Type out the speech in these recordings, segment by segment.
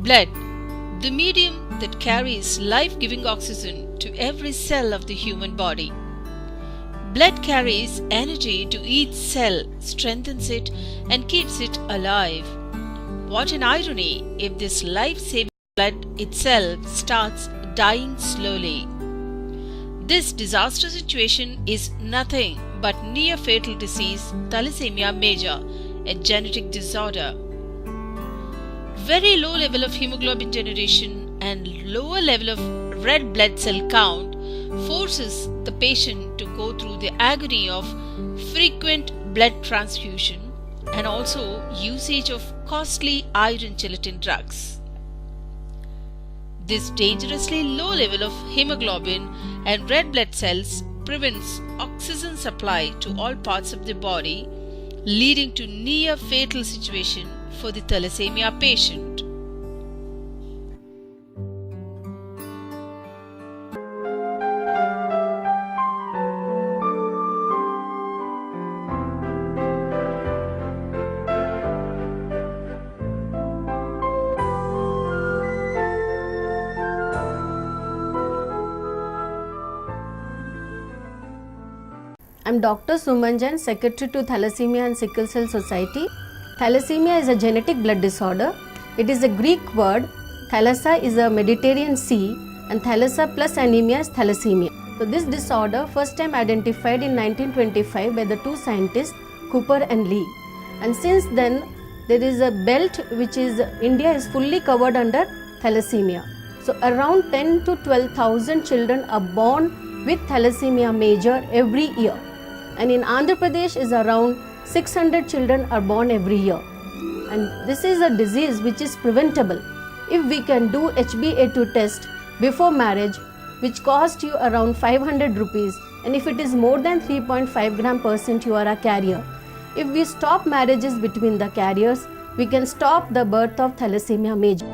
Blood, the medium that carries life-giving oxygen to every cell of the human body. Blood carries energy to each cell, strengthens it, and keeps it alive. What an irony if this life-saving blood itself starts dying slowly. This disastrous situation is nothing but near-fatal disease, thalassemia major, a genetic disorder. Very low level of hemoglobin generation and lower level of red blood cell count forces the patient to go through the agony of frequent blood transfusion and also usage of costly iron gelatin drugs. This dangerously low level of hemoglobin and red blood cells prevents oxygen supply to all parts of the body, leading to near fatal situation for the thalassemia patient. I'm Dr. Suman Jain, Secretary to Thalassemia and Sickle Cell Society. Thalassemia is a genetic blood disorder. It is a Greek word. Thalassa is a Mediterranean sea and thalassa plus anemia is thalassemia. So this disorder first time identified in 1925 by the two scientists Cooper and Lee. And since then there is a belt which is India is fully covered under thalassemia. So around 10 to 12,000 children are born with thalassemia major every year. And in Andhra Pradesh is around 600 children are born every year. And this is a disease which is preventable. If we can do HbA2 test before marriage, which cost you around 500 rupees, and if it is more than 3.5 gram%, you are a carrier. If we stop marriages between the carriers, we can stop the birth of thalassemia major.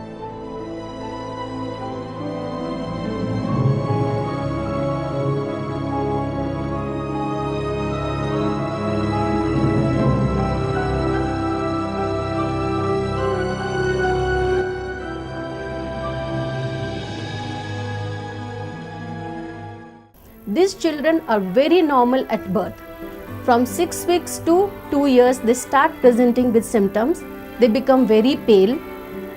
These children are very normal at birth. From 6 weeks to 2 years, they start presenting with symptoms. They become very pale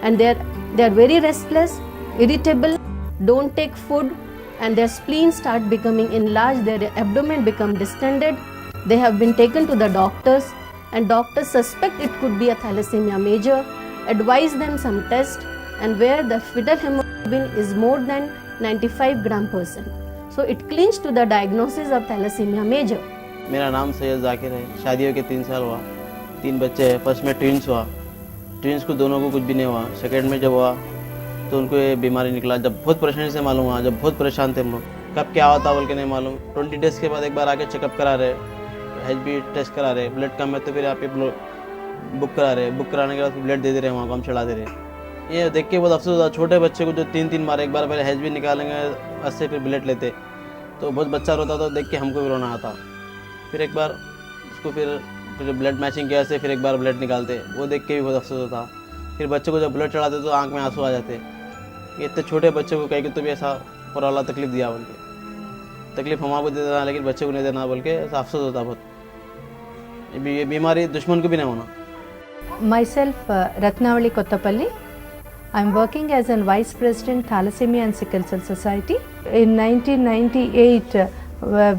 and they are very restless, irritable, don't take food, and their spleen start becoming enlarged, their abdomen become distended. They have been taken to the doctors and doctors suspect it could be a thalassemia major, advise them some test, and where the fetal hemoglobin is more than 95 gram%. So it clinches to the diagnosis of thalassemia major. मेरा नाम सैयद जाकिर है। शादी के 3 साल हुआ, 3 बच्चे हैं। First में ट्विंस हुआ, ट्विंस को दोनों को कुछ भी नहीं हुआ। सेकंड में जब हुआ तो उनको ये बीमारी निकला। जब बहुत परेशानी से मालूम हुआ, जब बहुत परेशान थे हम लोग, कब क्या होता बोल के नहीं मालूम। 20 डेज़ के बाद एक बार आके चेकअप करा रहे, HB टेस्ट करा रहे, ब्लड कम है तो फिर आप बुक करा रहे, बुक कराने के बाद ब्लड दे दे रहे, वहाँ को हम चढ़ा दे रहे। ये देख के बहुत अफसोस होता। छोटे बच्चे को जो 3-3 बार, एक बार पहले HB निकालेंगे, उससे फिर ब्लड लेते, तो बहुत बच्चा रोता था, देख के हमको भी रोना आता। फिर एक बार उसको फिर ब्लड मैचिंग किया से फिर एक बार ब्लड निकालते, वो देख के भी बहुत अफसोस होता। फिर बच्चे को जब ब्लड चढ़ाते तो आंख में आंसू आ जाते। ये इतने छोटे बच्चे को कहीं कि तो भी ऐसा पूरा अल्लाह तकलीफ़ दिया बोल के, तकलीफ़ हमारे को देना लेकिन बच्चे को नहीं देना बोल के ऐसा अफसोस होता बहुत। ये बीमारी दुश्मन को भी नहीं होना। Myself, Ratnavali Kottapalli. I'm working as a Vice President Thalassemia and Sickle Cell Society. In 1998,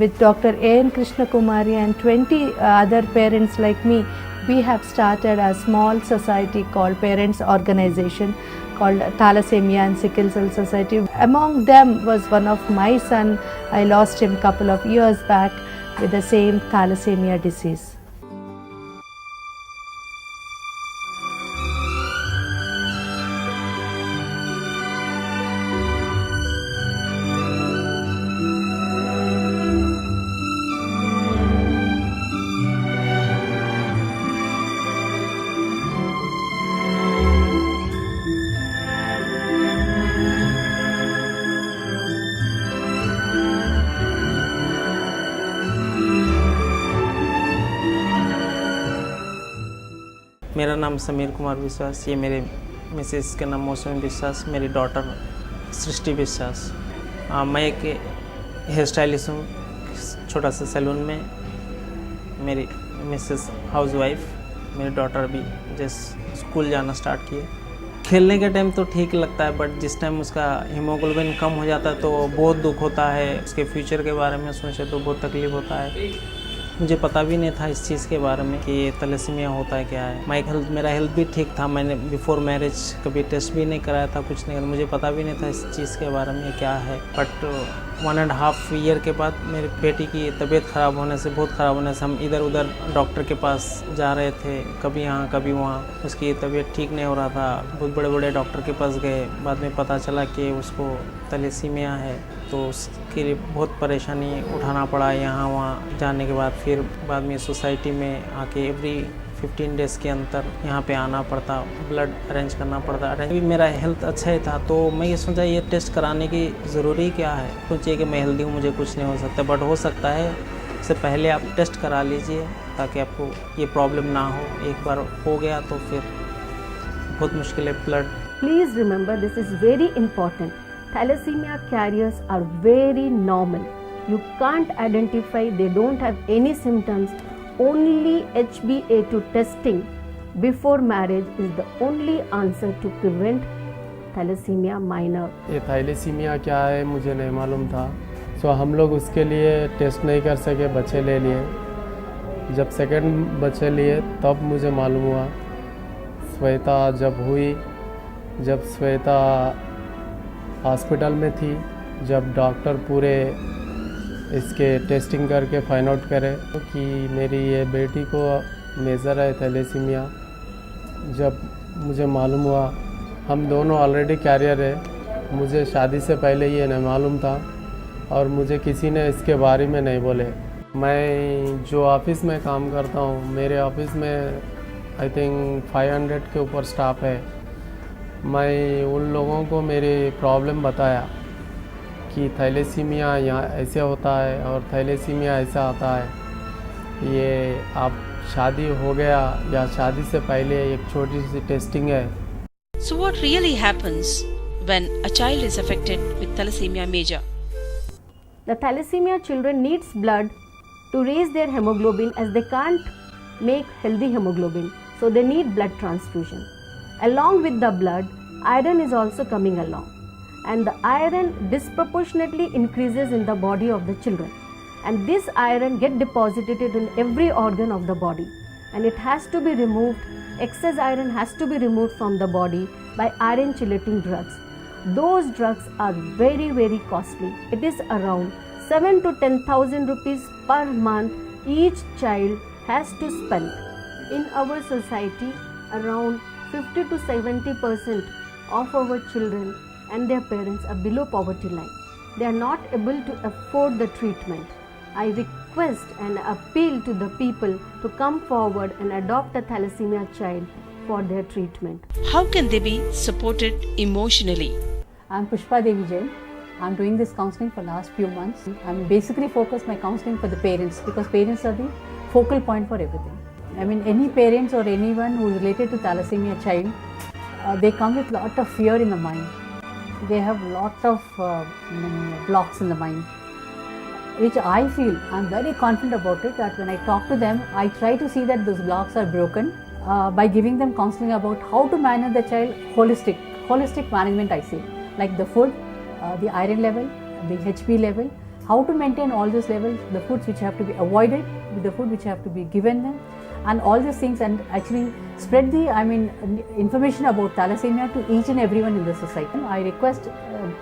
with Dr. A.N. Krishna Kumari and 20 other parents like me, we have started a small society called Parents Organization called Thalassemia and Sickle Cell Society. Among them was one of my son. I lost him a couple of years back with the same thalassemia disease. मेरा नाम समीर कुमार विश्वास, ये मेरे Mrs के नाम मौसमी विश्वास, मेरी डॉटर सृष्टि विश्वास। मैं एक हेयर स्टाइलिस्ट हूँ छोटा सा सैलून में। मेरी मिसेस हाउस वाइफ, मेरी डॉटर भी जस्ट स्कूल जाना स्टार्ट किए। खेलने के टाइम तो ठीक लगता है, बट जिस टाइम उसका हीमोग्लोबिन कम हो जाता है तो बहुत दुख होता है। उसके फ्यूचर के बारे में सोचे तो बहुत तकलीफ होता है। मुझे पता भी नहीं था इस चीज़ के बारे में कि ये थैलेसीमिया होता है क्या है। मेरा हेल्थ भी ठीक था, मैंने बिफोर मैरिज कभी टेस्ट भी नहीं कराया था, कुछ नहीं, मुझे पता भी नहीं था इस चीज़ के बारे में क्या है। बट 1.5 ईयर के बाद मेरी बेटी की तबीयत ख़राब होने से, बहुत ख़राब होने से हम इधर उधर डॉक्टर के पास जा रहे थे, कभी यहाँ कभी वहाँ। उसकी तबीयत ठीक नहीं हो रहा था, बहुत बड़े बड़े डॉक्टर के पास गए। बाद में पता चला कि उसको थैलेसीमिया है, तो उसके लिए बहुत परेशानी उठाना पड़ा यहाँ वहाँ जाने के बाद। फिर बाद में सोसाइटी में आके एवरी 15 डेज़ के अंदर यहाँ पे आना पड़ता, ब्लड अरेंज करना पड़ता। अभी मेरा हेल्थ अच्छा ही था, तो मैं ये सोचा ये टेस्ट कराने की ज़रूरी क्या है। सोचिए कि मैं हेल्दी हूँ, मुझे कुछ नहीं हो सकता, बट हो सकता है। इससे पहले आप टेस्ट करा लीजिए ताकि आपको ये प्रॉब्लम ना हो। एक बार हो गया तो फिर बहुत मुश्किल है blood. Please remember, this is very important. Thalassemia carriers are very normal. You can't identify, they don't have any symptoms. Only HbA2 testing before marriage is the only answer to prevent thalassemia minor. ये thalassaemia क्या है मुझे नहीं मालूम था, सो हम लोग उसके लिए टेस्ट नहीं कर सके, बच्चे ले लिए। जब सेकंड बच्चे लिए तब मुझे मालूम हुआ। श्वेता जब श्वेता हॉस्पिटल में थी, जब डॉक्टर पूरे इसके टेस्टिंग करके फाइंड आउट करे कि मेरी ये बेटी को मेजर है थैलेसीमिया, जब मुझे मालूम हुआ, हम दोनों ऑलरेडी कैरियर है, मुझे शादी से पहले ये नहीं मालूम था और मुझे किसी ने इसके बारे में नहीं बोले। मैं जो ऑफिस में काम करता हूँ, मेरे ऑफिस में आई थिंक 500 के ऊपर स्टाफ है। मैं उन लोगों को मेरी प्रॉब्लम बताया कि थैलेसीमिया यहाँ ऐसे होता है और थैलेसीमिया ऐसा आता है। ये आप शादी हो गया या शादी से पहले एक छोटी सी टेस्टिंग है। So what really happens when a child is affected with thalassemia major? The thalassemia children needs blood to raise their hemoglobin, as they can't make healthy hemoglobin, so they need blood transfusion. Along with the blood, iron is also coming along, and the iron disproportionately increases in the body of the children, and this iron get deposited in every organ of the body, and it has to be removed. Excess iron has to be removed from the body by iron chelating drugs. Those drugs are very, very costly. It is around 7 to 10,000 rupees per month each child has to spend. In our society, around 50 to 70% of our children and their parents are below poverty line. They are not able to afford the treatment. I request and appeal to the people to come forward and adopt a thalassemia child for their treatment. How can they be supported emotionally? I'm Pushpa Devi Jain. I'm doing this counseling for last few months. I'm basically focused my counseling for the parents, because parents are the focal point for everything. I mean, any parents or anyone who is related to thalassemia child, they come with lot of fear in the mind. They have lot of blocks in the mind, which I feel, I'm very confident about it, that when I talk to them, I try to see that those blocks are broken by giving them counseling about how to manage the child holistic management, I say, like the food, the iron level, the HB level, how to maintain all those levels, the foods which have to be avoided, with the food which have to be given them, and all these things, and actually spread the information about thalassemia to each and everyone in the society. I request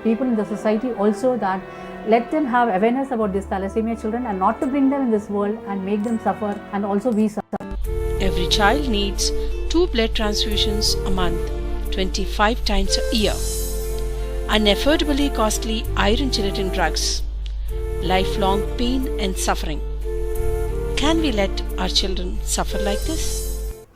people in the society also that let them have awareness about these thalassemia children, and not to bring them in this world and make them suffer, and also we suffer. Every child needs 2 blood transfusions a month, 25 times a year. Unaffordably costly iron chelating drugs, lifelong pain and suffering. Can we let our children suffer like this?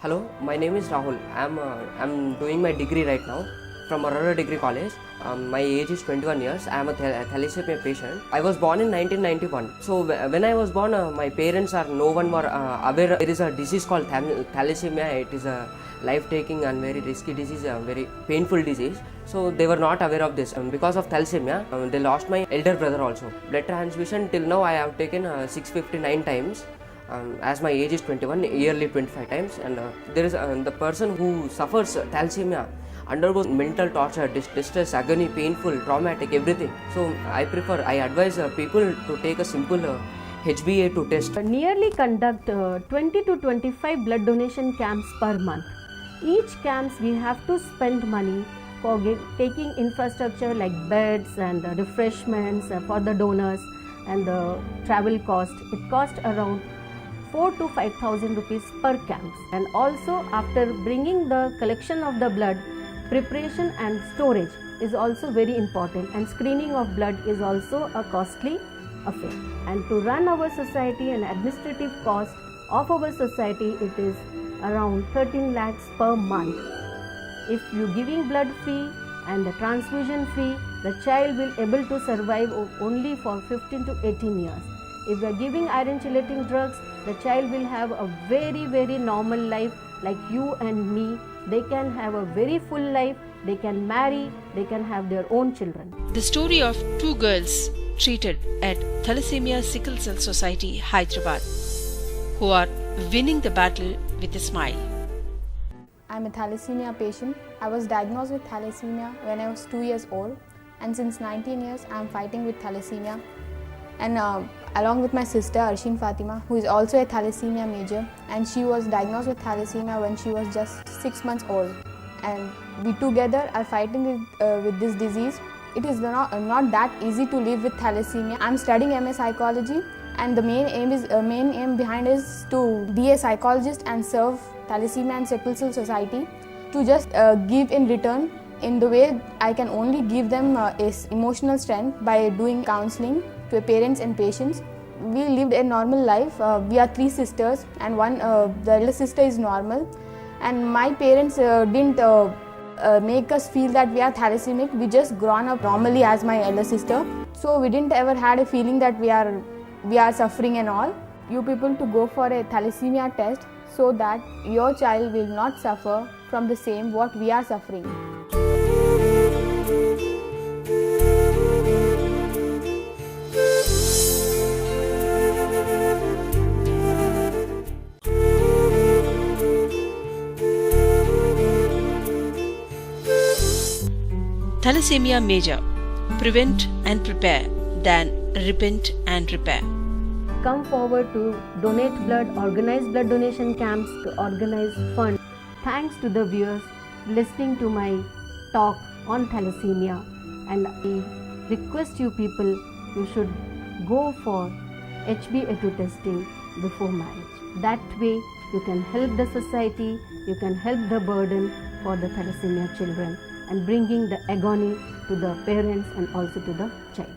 Hello, my name is Rahul. I'm doing my degree right now from Aurora Degree College. My age is 21 years. I am a thalassemia patient. I was born in 1991. So when I was born, my parents no one were aware there is a disease called thalassemia. It is a life-taking and very risky disease, a very painful disease. So they were not aware of this. Because of thalassemia, they lost my elder brother also. Blood transfusion till now I have taken 659 times. As my age is 21, yearly 25 times, and there is the person who suffers thalassemia undergoes mental torture, distress, agony, painful, traumatic, everything. So I advise people to take a simple HbA2 test. Nearly conduct 20 to 25 blood donation camps per month. Each camps we have to spend money for taking infrastructure like beds and refreshments for the donors and the travel cost. It cost around 4 to 5,000 rupees per camp. And also after bringing the collection of the blood, preparation and storage is also very important, and screening of blood is also a costly affair. And to run our society and administrative cost of our society, it is around 13 lakhs per month. If you giving blood free and the transfusion free, the child will able to survive only for 15 to 18 years. If we are giving iron chelating drugs, the child will have a very normal life like you and me. They can have a very full life, they can marry, they can have their own children. The story of two girls treated at Thalassemia Sickle Cell Society, Hyderabad, who are winning the battle with a smile. I'm a thalassemia patient. I was diagnosed with thalassemia when I was 2 years old, and since 19 years I'm fighting with thalassemia. And along with my sister Arshin Fatima, who is also a thalassemia major, and she was diagnosed with thalassemia when she was just 6 months old. And we together are fighting with this disease. It is not that easy to live with thalassemia. I'm studying MA Psychology, and the main aim behind is to be a psychologist and serve Thalassemia and Sickle Cell Society, to just give in return in the way I can only give them emotional strength by doing counseling to parents and patients. We lived a normal life. We are 3 sisters, and the elder sister is normal. And my parents didn't make us feel that we are thalassemic. We just grown up normally as my elder sister. So we didn't ever had a feeling that we are suffering and all. You people to go for a thalassemia test so that your child will not suffer from the same what we are suffering. Thalassemia Major. Prevent and prepare than repent and repair. Come forward to donate blood, organize blood donation camps, to organize fund. Thanks to the viewers listening to my talk on thalassemia, and I request you people, you should go for HbA2 testing before marriage. That way you can help the society, you can help the burden for the thalassemia children, and bringing the agony to the parents and also to the child.